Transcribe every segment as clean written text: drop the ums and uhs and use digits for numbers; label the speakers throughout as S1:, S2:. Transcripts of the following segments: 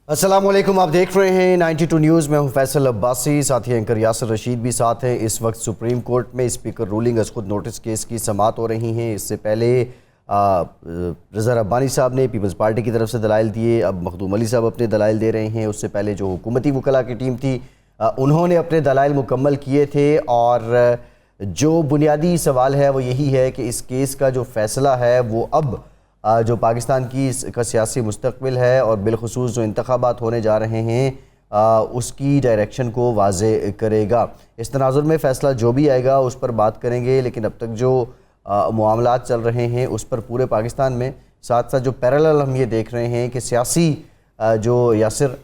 S1: अस्सलाम वालेकुम, आप देख रहे हैं 92 न्यूज़। मैं हूं फैसल अब्बासी, साथी एंकर यासर रशीद भी साथ हैं। इस वक्त सुप्रीम कोर्ट में स्पीकर रूलिंग अज खुद नोटिस केस की समाअत हो रही हैं। इससे पहले रज़ा रब्बानी साहब ने पीपल्स पार्टी की तरफ से दलाइल दिए, अब मखदूम अली साहब अपने दलाइल दे रहे हैं। उससे पहले जो हुकूमती वकला की टीम थी उन्होंने अपने दलाइल मुकम्मल किए थे और जो बुनियादी सवाल है वो यही है कि इस केस का जो फ़ैसला है वो अब जो पाकिस्तान की का सियासी मुस्तकबिल है और बिलखुसूस जो इंतखाबात होने जा रहे हैं उसकी डायरेक्शन को वाज़े करेगा। इस तनाजुर में फ़ैसला जो भी आएगा उस पर बात करेंगे, लेकिन अब तक जो मामलात चल रहे हैं उस पर पूरे पाकिस्तान में साथ साथ जो पैरेलल हम ये देख रहे हैं कि सियासी जो यासिर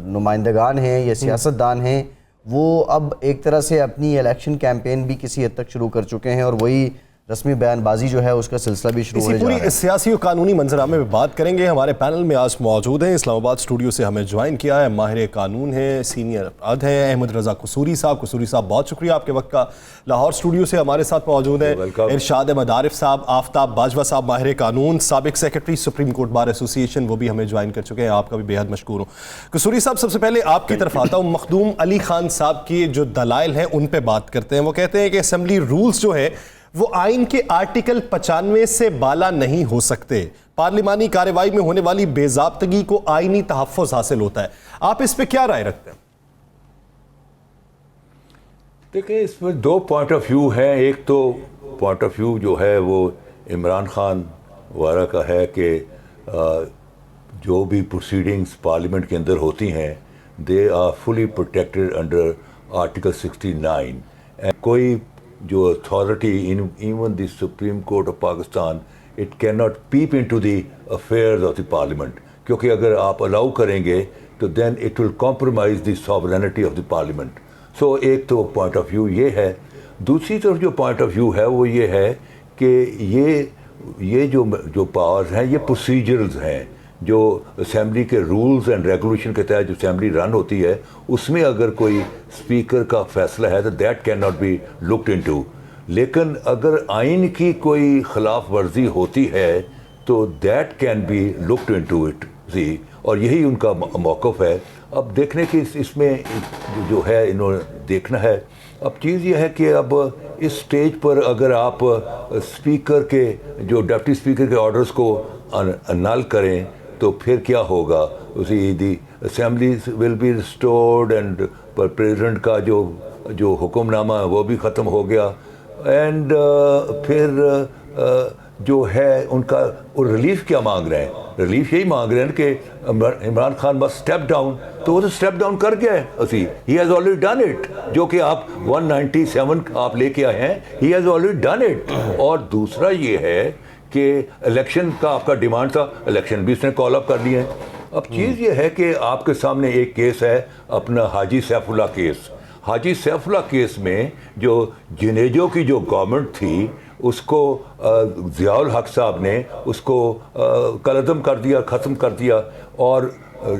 S1: नुमाइंदगान हैं या सियासतदान हैं वो अब एक तरह से अपनी इलेक्शन कैंपेन भी किसी हद तक शुरू कर चुके हैं और वही रस्मी बयानबाजी जो है उसका सिलसिला भी शुरू होने जा रहा है।
S2: इसी पूरी सियासी और कानूनी मंजरामे में बात करेंगे। हमारे पैनल में आज मौजूद हैं, इस्लामाबाद स्टूडियो से हमें ज्वाइन किया है, माहिर कानून है, सीनियर अद है, अहमद रज़ा कसूरी साहब। कसूरी साहब बहुत शुक्रिया आपके वक्त का। लाहौर स्टूडियो से हमारे साथ मौजूद है इरशाद अहमद आरिफ साहब, आफ्ताब बाजवा साहब, माहिर कानून, साबिक secretary supreme court bar association, वो भी हमें ज्वाइन कर चुके हैं। आपका भी बेहद मशकूर हूँ। कसूरी साहब, सबसे पहले आपकी तरफ आता हूँ। मखदूम अली खान साहब की जो दलाइल हैं उन पर बात करते हैं। वो कहते हैं कि असम्बली रूल्स जो है वो आइन के आर्टिकल 95 से बाला नहीं हो सकते। पार्लिमानी कार्रवाई में होने वाली बेजाब्तगी को आईनी तहफ़्फ़ुज़ हासिल होता है। आप इस पे क्या राय रखते हैं?
S3: देखिए, इसमें दो पॉइंट ऑफ व्यू हैं। एक तो पॉइंट ऑफ व्यू जो है वो इमरान खान वारा का है कि जो भी प्रोसीडिंग्स पार्लियामेंट के अंदर होती हैं they are fully protected under article 69 and कोई जो authority even the supreme court of Pakistan it can not peep into the affairs of the parliament, क्योंकि अगर आप अलाउ करेंगे तो then it will compromise the sovereignty of the parliament. So एक तो point of view ये है। दूसरी तरफ जो पॉइंट ऑफ व्यू है वो ये है कि ये जो पावर्स हैं ये प्रोसीजरल्स हैं। जो असेंबली के रूल्स एंड रेगुलेशन के तहत जो असेंबली रन होती है उसमें अगर कोई स्पीकर का फैसला है तो that can not be looked into. लेकिन अगर आइन की कोई खिलाफ वर्जी होती है तो that can be looked into it see, और यही उनका मौक़िफ़ है। अब देखने की इसमें जो है इन्होंने देखना है। अब चीज़ ये है कि अब इस स्टेज पर अगर आप स्पीकर के जो डिप्टी स्पीकर के ऑर्डर्स को नल करें तो फिर क्या होगा। उसी दी assembly will be restored and पर प्रेसिडेंट का जो हुक्मनामा है वो भी ख़त्म हो गया एंड फिर जो है उनका रिलीफ क्या मांग रहे हैं। रिलीफ यही मांग रहे हैं कि इमरान खान बस स्टेप डाउन, तो वो तो स्टेप डाउन कर गया है। असी he has already done it. जो कि आप 197 आप लेके आए हैं, he has already done it. और दूसरा ये है कि इलेक्शन का आपका डिमांड था, इलेक्शन भी इसने कॉल अप कर दिए हैं। अब चीज़ ये है कि आपके सामने एक केस है अपना हाजी सैफुल्लाह केस। हाजी सैफुल्लाह केस में जो जुनेजो की जो गवर्नमेंट थी उसको ज़ियाउल हक साहब ने उसको कलअदम कर दिया, ख़त्म कर दिया। और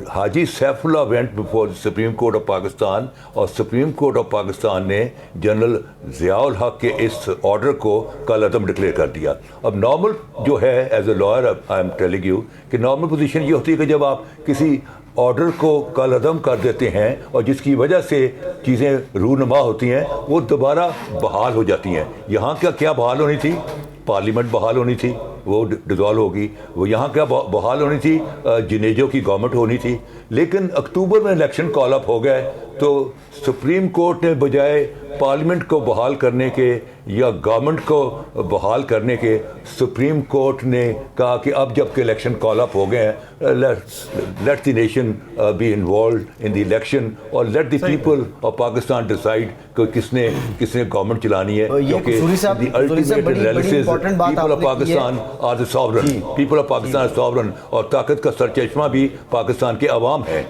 S3: Haji Saifullah went before supreme court of Pakistan और सुप्रीम कोर्ट ऑफ पाकिस्तान ने जनरल ज़ियाउल हक के इस ऑर्डर को कलअदम डिक्लेयर कर दिया। अब नॉर्मल जो है as a lawyer I am telling you कि नॉर्मल पोजीशन ये होती है कि जब आप किसी ऑर्डर को कलअदम कर देते हैं और जिसकी वजह से चीज़ें रूनुमा होती हैं वो दोबारा बहाल हो जाती हैं। यहाँ क्या बहाल होनी थी? पार्लियामेंट बहाल होनी थी, वो डिज़ोल्व होगी। वो यहाँ क्या बहाल होनी थी? जुनेजो की गवर्नमेंट होनी थी। लेकिन अक्टूबर में इलेक्शन कॉल अप हो गए तो सुप्रीम कोर्ट ने बजाय पार्लियामेंट को बहाल करने के या गवर्नमेंट को बहाल करने के, सुप्रीम कोर्ट ने कहा कि अब जबकि इलेक्शन कॉल अप हो गए हैं let the nation be involve in the election और let the people of Pakistan decide कि किसने गवर्नमेंट चलानी है। क्योंकि people of Pakistan are the sovereign, people of Pakistan are sovereign और ताकत का सरचश्मा भी पाकिस्तान के अवाम है।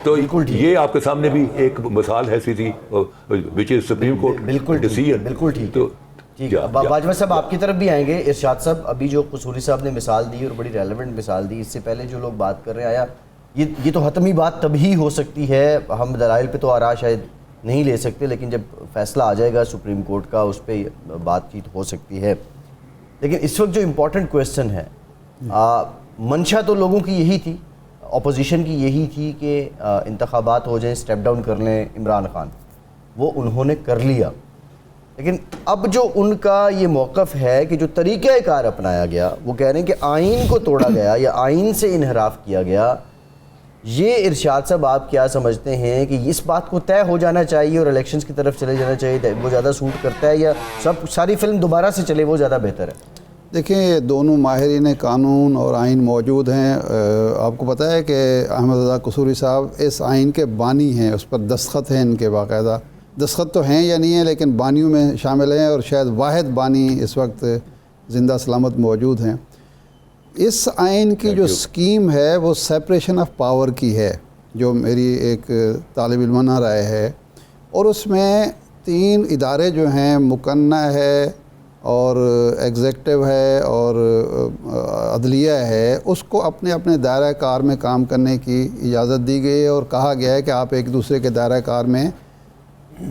S3: तो ये आपके सामने भी एक मिसाल है सीधी which is supreme court decision.
S1: बिल्कुल ठीक। तो ठीक है, बाजवा साहब आपकी तरफ भी आएंगे। इरशाद साहब, अभी जो कसूरी साहब ने मिसाल दी और बड़ी रेलेवेंट मिसाल दी, इससे पहले जो लोग बात कर रहे हैं आया ये तो हतमी बात तभी हो सकती है। हम दलाइल पे तो आरा शायद नहीं ले सकते, लेकिन जब फैसला आ जाएगा सुप्रीम कोर्ट का उस पर बातचीत हो सकती है। लेकिन इस वक्त जो इम्पोर्टेंट क्वेश्चन है, मंशा तो लोगों की यही थी अपोजिशन की यही थी कि इंतखाबात हो जाएं, स्टेप डाउन कर लें इमरान खान, वो उन्होंने कर लिया। लेकिन अब जो उनका ये मौक़िफ़ है कि जो तरीक़ाकार अपनाया गया, वो कह रहे हैं कि आइन को तोड़ा गया या आइन से इन्हराफ किया गया। ये इरशाद साहब आप क्या समझते हैं कि इस बात को तय हो जाना चाहिए और इलेक्शंस की तरफ चले जाना चाहिए, वो ज़्यादा सूट करता है, या सारी फिल्म दोबारा से चले वो ज़्यादा बेहतर है?
S4: देखिए, दोनों माहिरीन कानून और आइन मौजूद हैं। आपको पता है कि अहमद रज़ा कसूरी साहब इस आइन के बानी हैं, उस पर दस्तखत हैं इनके, बाकायदा दस्तखत तो हैं या नहीं है लेकिन बानियों में शामिल हैं, और शायद वाहिद बानी इस वक्त ज़िंदा सलामत मौजूद हैं। इस आइन की जो स्कीम है वो सेपरेशन ऑफ पावर की है, जो मेरी एक तालिब इल्माना राय है, और उसमें 3 इदारे जो हैं, मुकन्ना है और एग्जेक्टिव है और अदलिया है, उसको अपने अपने दायरा कार में काम करने की इजाज़त दी गई है, और कहा गया है कि आप एक दूसरे के दायरा कार में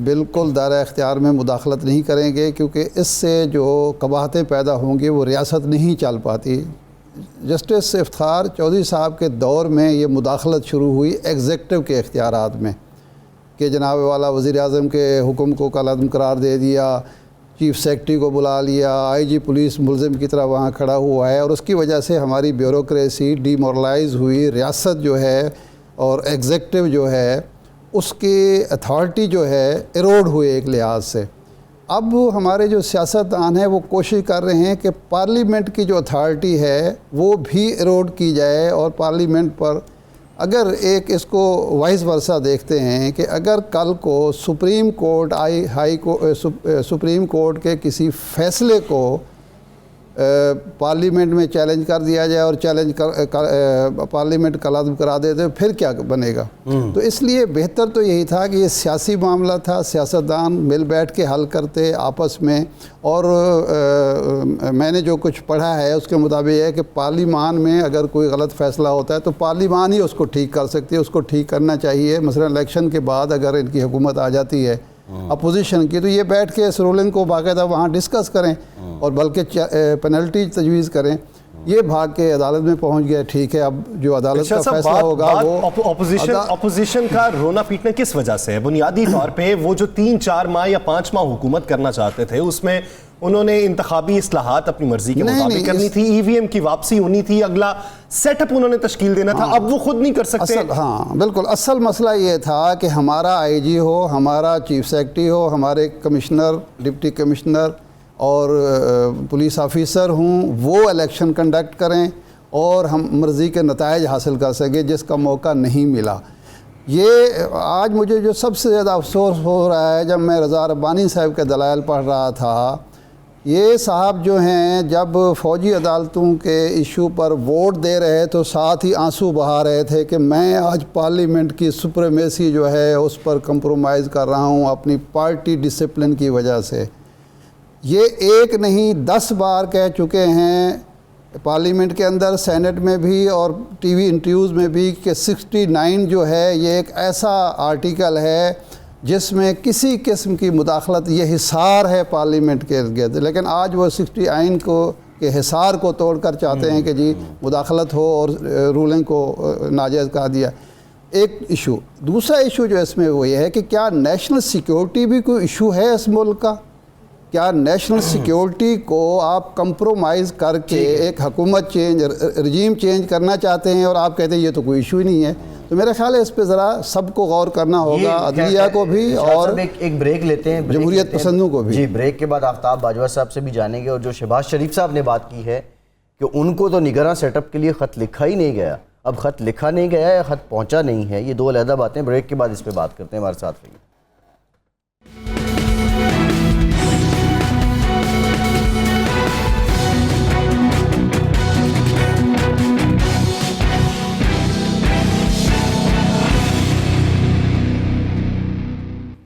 S4: बिल्कुल दायरा इख्तियार में मुदाखलत नहीं करेंगे, क्योंकि इससे जो कबाहतें पैदा होंगी वो रियासत नहीं चल पाती। जस्टिस इफ्तार चौधरी साहब के दौर में ये मुदाखलत शुरू हुई एग्जेक्टिव के इख्तियारात में, कि जनाब वाला वज़ीर आज़म के हुक्म को कलअदम करार दे दिया, चीफ़ सेक्रेटरी को बुला लिया, आईजी पुलिस मुलजिम की तरह वहाँ खड़ा हुआ है, और उसकी वजह से हमारी ब्यूरोक्रेसी डीमोरलाइज हुई, रियासत जो है और एग्जेक्टिव जो है उसकी अथॉरिटी जो है इरोड हुए एक लिहाज से। अब हमारे जो सियासतदान हैं वो कोशिश कर रहे हैं कि पार्लियामेंट की जो अथॉरिटी है वो भी इरोड की जाए, और पार्लियामेंट पर अगर एक इसको वाइस वर्सा देखते हैं कि अगर कल को सुप्रीम कोर्ट सुप्रीम कोर्ट के किसी फ़ैसले को पार्लियामेंट में चैलेंज कर दिया जाए और पार्लियामेंट कलअदम करा दे तो फिर क्या बनेगा। तो इसलिए बेहतर तो यही था कि ये सियासी मामला था, सियासतदान मिल बैठ के हल करते आपस में, और मैंने जो कुछ पढ़ा है उसके मुताबिक है कि पार्लियामान में अगर कोई गलत फ़ैसला होता है तो पार्लियामान ही उसको ठीक कर सकती है, उसको ठीक करना चाहिए। मसलन इलेक्शन के बाद अगर इनकी हुकूमत आ जाती है अपोजिशन की, तो ये बैठ के इस रूलिंग को बाकायदा वहाँ डिस्कस करें और बल्कि पेनल्टी तजवीज़ करें। ये भाग के अदालत में पहुंच गया, ठीक है, अब जो अदालत का फैसला होगा वो
S2: अपोजिशन का रोना पीटना किस वजह से है? बुनियादी तौर पे वो जो 3-4 माह या 5 माह हुकूमत करना चाहते थे, उसमें उन्होंने इंतखाबी इस्लाहात अपनी मर्जी के मुताबिक करनी थी, ईवीएम की वापसी होनी थी, अगला सेटअप उन्होंने तश्कील देना था, अब वो खुद नहीं कर सकते।
S4: हाँ बिल्कुल, असल मसला ये था कि हमारा आईजी हो, हमारा चीफ सेक्रेटरी हो, हमारे कमिश्नर, डिप्टी कमिश्नर और पुलिस ऑफिसर हों, वो इलेक्शन कंडक्ट करें और हम मर्ज़ी के नताइज हासिल कर सकें, जिसका मौका नहीं मिला। ये आज मुझे जो सबसे ज़्यादा अफसोस हो रहा है, जब मैं रज़ा रब्बानी साहब के दलाइल पढ़ रहा था, ये साहब जो हैं जब फ़ौजी अदालतों के इशू पर वोट दे रहे तो साथ ही आंसू बहा रहे थे कि मैं आज पार्लियामेंट की सुप्रीमेसी जो है उस पर कंप्रोमाइज़ कर रहा हूँ अपनी पार्टी डिसिप्लिन की वजह से। ये एक नहीं 10 बार कह चुके हैं पार्लियामेंट के अंदर, सेनेट में भी और टीवी इंटरव्यूज़ में भी, कि 69 जो है ये एक ऐसा आर्टिकल है जिसमें किसी किस्म की मुदाखलत, ये हिसार है पार्लियामेंट के इर्द-गिर्द। लेकिन आज वो 69 को के हिसार को तोड़कर चाहते हैं कि जी मुदाखलत हो और रूलिंग को नाजायज़ कहा दिया। एक इशू, दूसरा इशू जो इसमें वो ये है कि क्या नेशनल सिक्योरिटी भी कोई इशू है इस मुल्क का? क्या नेशनल सिक्योरिटी को आप कंप्रोमाइज़ करके एक हुकूमत चेंज, रजीम चेंज करना चाहते हैं और आप कहते हैं ये तो कोई इशू ही नहीं है? तो मेरा ख्याल है इस पे ज़रा सबको गौर करना होगा, अदलिया को भी और
S1: एक ब्रेक लेते हैं,
S4: जमहूरियत पसंदों को भी।
S1: जी, ब्रेक के बाद आफ्ताब बाजवा साहब से भी जानेंगे, और जो शहबाज शरीफ साहब ने बात की है कि उनको तो निगरान सेटअप के लिए ख़त लिखा ही नहीं गया। अब ख़त लिखा नहीं गया या ख़त पहुँचा नहीं है, ये 2 अलग बातें। ब्रेक के बाद इस पर बात करते हैं, हमारे साथ रहिए।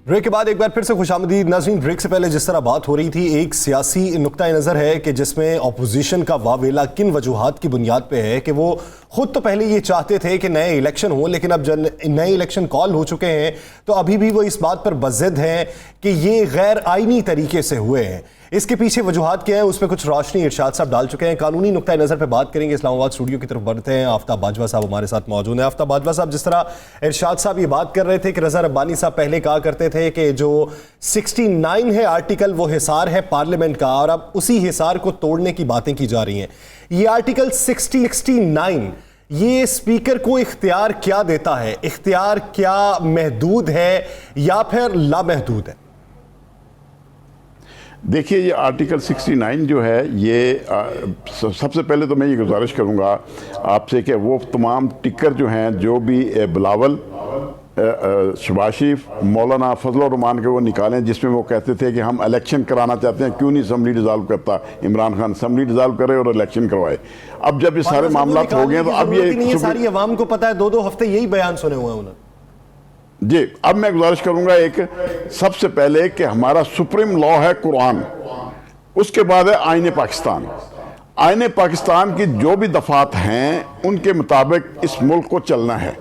S2: ब्रेक के बाद एक बार फिर से खुशामदीद नाज़रीन। ब्रेक से पहले जिस तरह बात हो रही थी, एक सियासी नुक्ता नज़र है कि जिसमें अपोजिशन का वावेला किन वजूहात की बुनियाद पे है कि वो खुद तो पहले ये चाहते थे कि नए इलेक्शन हो, लेकिन अब जब नए इलेक्शन कॉल हो चुके हैं तो अभी भी वो इस बात पर बज़िद हैं कि ये गैर आइनी तरीके से हुए हैं। इसके पीछे वजूहात क्या है, उस पर कुछ रोशनी इरशाद साहब डाल चुके हैं। कानूनी नुक्ता नज़र पे बात करेंगे। इस्लामाबाद स्टूडियो की तरफ बढ़ते हैं। आफ्ताब बाजवा साहब हमारे साथ मौजूद हैं। आफ्ताब बाजवा साहब, जिस तरह इरशाद साहब ये बात कर रहे थे कि रजा रब्बानी साहब पहले कहा करते थे कि जो 69 है आर्टिकल वो हिसार है पार्लियामेंट का, और अब उसी हिसार को तोड़ने की बातें की जा रही हैं। ये आर्टिकल 69 ये स्पीकर को इख्तियार क्या देता है? इख्तियार क्या महदूद है या फिर लामहदूद है?
S5: देखिए, ये आर्टिकल 69 जो है ये सबसे पहले तो मैं ये गुजारिश करूँगा आपसे कि वो तमाम टिकर जो हैं, जो भी बिलावल, शहबाज शरीफ, मौलाना फजल रहमान के वो निकालें, जिसमें वो कहते थे कि हम इलेक्शन कराना चाहते हैं, क्यों नहीं असम्बली डिज़ाल्व करता इमरान खान, असम्बली डिज़ाल्व करे और इलेक्शन करवाए। अब जब ये सारे मामला हो गए तो अब ये
S2: सारी अवाम को पता है, 2-2 हफ्ते यही बयान सुने हुए हैं उन्होंने।
S5: जी, अब मैं गुजारिश करूंगा एक सबसे पहले कि हमारा सुप्रीम लॉ है कुरान, उसके बाद है आईन पाकिस्तान। आईन पाकिस्तान की जो भी दफात हैं उनके मुताबिक इस मुल्क को चलना है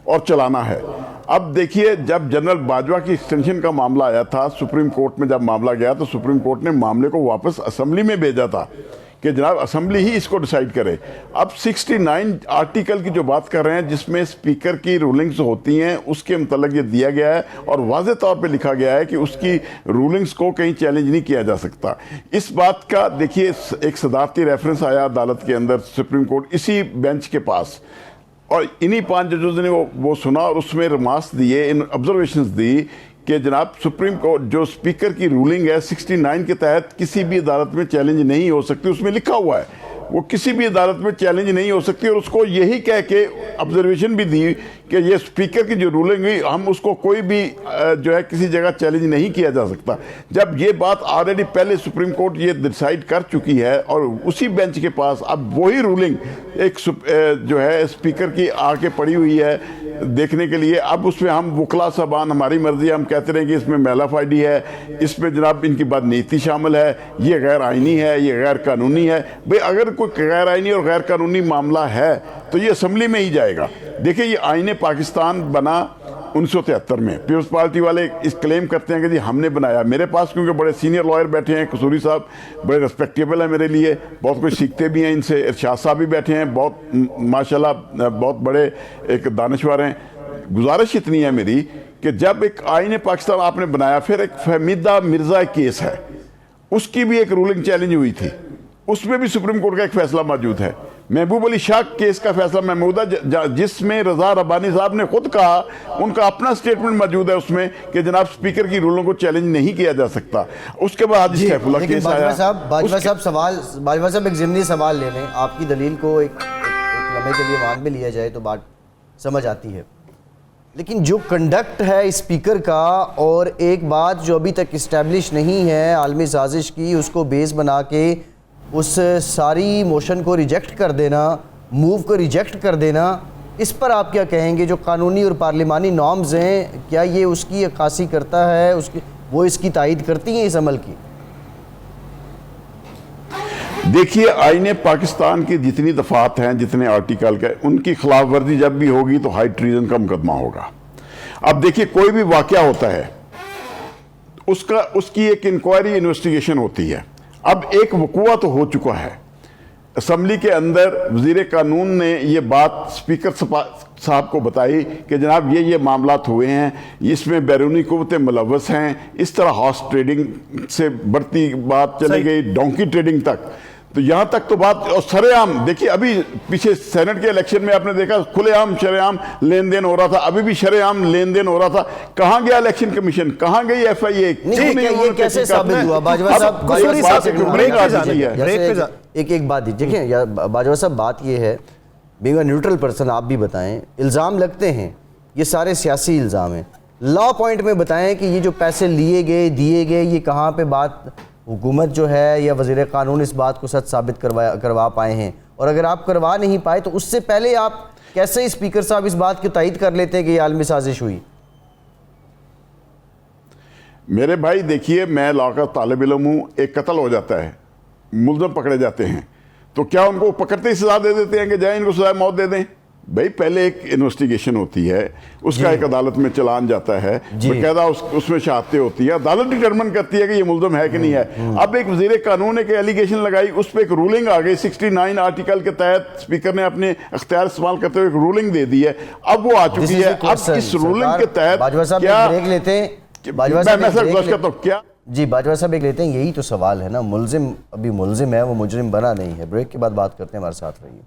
S5: और चलाना है। अब देखिए, जब जनरल बाजवा की एक्सटेंशन का मामला आया था सुप्रीम कोर्ट में, जब मामला गया तो सुप्रीम कोर्ट ने मामले को वापस असेंबली में भेजा था कि जनाब असेंबली ही इसको डिसाइड करे। अब 69 आर्टिकल की जो बात कर रहे हैं, जिसमें स्पीकर की रूलिंग्स होती हैं, उसके मतलब ये दिया गया है और वाज़े तौर पे लिखा गया है कि उसकी रूलिंग्स को कहीं चैलेंज नहीं किया जा सकता। इस बात का देखिए, एक सदारती रेफरेंस आया अदालत के अंदर, सुप्रीम कोर्ट इसी बेंच के पास, और इन्हीं 5 जजों ने वो सुना और उसमें रिमार्क्स दिए, इन ऑब्जर्वेशंस दी कि जनाब सुप्रीम कोर्ट जो स्पीकर की रूलिंग है 69 के तहत किसी भी अदालत में चैलेंज नहीं हो सकती। उसमें लिखा हुआ है वो किसी भी अदालत में चैलेंज नहीं हो सकती, और उसको यही कह के ऑब्जर्वेशन भी दी कि ये स्पीकर की जो रूलिंग है हम उसको कोई भी जो है किसी जगह चैलेंज नहीं किया जा सकता। जब ये बात ऑलरेडी पहले सुप्रीम कोर्ट ये डिसाइड कर चुकी है और उसी बेंच के पास अब वही रूलिंग एक जो है स्पीकर की आके पड़ी हुई है देखने के लिए, अब उसमें हम वकला साहबान हमारी मर्जी, हम कहते रहे कि इसमें मेलाफाइडी है, इसमें जनाब इनकी बदनीति शामिल है, ये गैर आइनी है, ये गैर कानूनी है। भाई अगर कोई गैर आइनी और गैर कानूनी मामला है तो ये असम्बली में ही जाएगा। देखिए, ये आईने पाकिस्तान बना 1973 में। पीपल्स पार्टी वाले इस क्लेम करते हैं कि जी हमने बनाया। मेरे पास क्योंकि बड़े सीनियर लॉयर बैठे हैं, कसूरी साहब बड़े रिस्पेक्टेबल हैं मेरे लिए, बहुत कुछ सीखते भी हैं इनसे। इरशाद साहब भी बैठे हैं, बहुत माशाल्लाह बहुत बड़े एक दानिशवर हैं। गुजारिश इतनी है मेरी कि जब एक आईने पाकिस्तान आपने बनाया, फिर एक फहमीदा मिर्ज़ा केस है, उसकी भी एक रूलिंग चैलेंज हुई थी, उसमें भी सुप्रीम कोर्ट का एक फैसला मौजूद है। महबूब अली शाह केस का फैसला महमूदा, जिसमें रजा रब्बानी साहब ने खुद कहा, उनका अपना स्टेटमेंट मौजूद है उसमें कि जनाब स्पीकर की रूलों को चैलेंज नहीं किया जा सकता। उसके बाद सैफुल्लाह केस आया।
S1: बाजवा साहब एक ज़िमनी सवाल ले लें, आपकी दलील को एक लम्हे के लिए मान में लिया जाए तो बात समझ आती है, लेकिन जो कंडक्ट है स्पीकर का और एक बात जो अभी तक इस्टेब्लिश नहीं है आलमी साजिश की, उसको बेस बना के उस सारी मोशन को रिजेक्ट कर देना, मूव को रिजेक्ट कर देना, इस पर आप क्या कहेंगे? जो कानूनी और पार्लिमानी नॉर्म्स हैं, क्या ये उसकी अक्कासी करता है, उसकी वो इसकी तायद करती हैं इस अमल की?
S5: देखिए, आईने पाकिस्तान की जितनी दफात हैं, जितने आर्टिकल के, उनकी खिलाफ वर्जी जब भी होगी तो हाई ट्रीजन का मुकदमा होगा। अब देखिए, कोई भी वाकया होता है उसकी एक इंक्वायरी इन्वेस्टिगेशन होती है। अब एक वकुआ तो हो चुका है, असम्बली के अंदर वज़ीर कानून ने ये बात स्पीकर साहब को बताई कि जनाब ये मामलात हुए हैं, इसमें बैरूनी कुव्वतें मुलव्वस हैं, इस तरह हॉर्स ट्रेडिंग से बढ़ती बात चली गई डोंकी ट्रेडिंग तक। तो यहाँ तक तो बात, और सरेआम देखिए, अभी पीछे सेनेट के इलेक्शन में आपने देखा खुलेआम शरेआम लेन देन हो रहा था, अभी भी शरेआम लेन देन हो रहा था। कहाँ गया इलेक्शन कमीशन, कहाँ गई FIA?
S1: ये कैसे साबित हुआ? बाजवा साहब एक बात देखिए बाजवा साहब, बात ये है, बीइंग अ न्यूट्रल पर्सन आप भी बताएं, इल्ज़ाम लगते हैं ये सारे सियासी इल्ज़ाम हैं, लॉ पॉइंट में बताएं कि ये जो पैसे लिए गए दिए गए, ये कहाँ पे बात हुकूमत जो है या वज़ीर कानून इस बात को सच साबित करवा पाए हैं? और अगर आप करवा नहीं पाए तो उससे पहले आप कैसे स्पीकर साहब इस बात की तायद कर लेते हैं कि ये आलमी साजिश हुई?
S5: मेरे भाई देखिए, मैं लॉ का तालिब इल्म हूँ, एक कत्ल हो जाता है, मुल्ज़म पकड़े जाते हैं, तो क्या उनको पकड़ते ही सजा दे देते हैं कि जाए इनको सजा मौत दे दें? भाई पहले एक इन्वेस्टिगेशन होती है, उसका एक अदालत में चलान जाता है, बकायदा उसमें शहादतें होती है, अदालत डिटरमिन करती है कि ये मुल्ज़िम है कि नहीं है। अब एक वज़ीर कानून ने एलिगेशन लगाई, उस पर एक रूलिंग आ गई 69 आर्टिकल के तहत स्पीकर ने अपने अख्तियार इस्तेमाल करते हुए एक रूलिंग दे दी है, अब वो आ चुकी है। अब इस रूलिंग के तहत
S1: बाजवा साहब
S5: क्या
S1: ब्रेक लेते हैं,
S5: क्या
S1: जी बाजवा साहब एक लेते हैं, यही तो सवाल है ना, मुल्जिम अभी मुल्जिम है, वो मुजरिम बना नहीं है। ब्रेक के बाद बात करते हैं, हमारे साथ रहिए।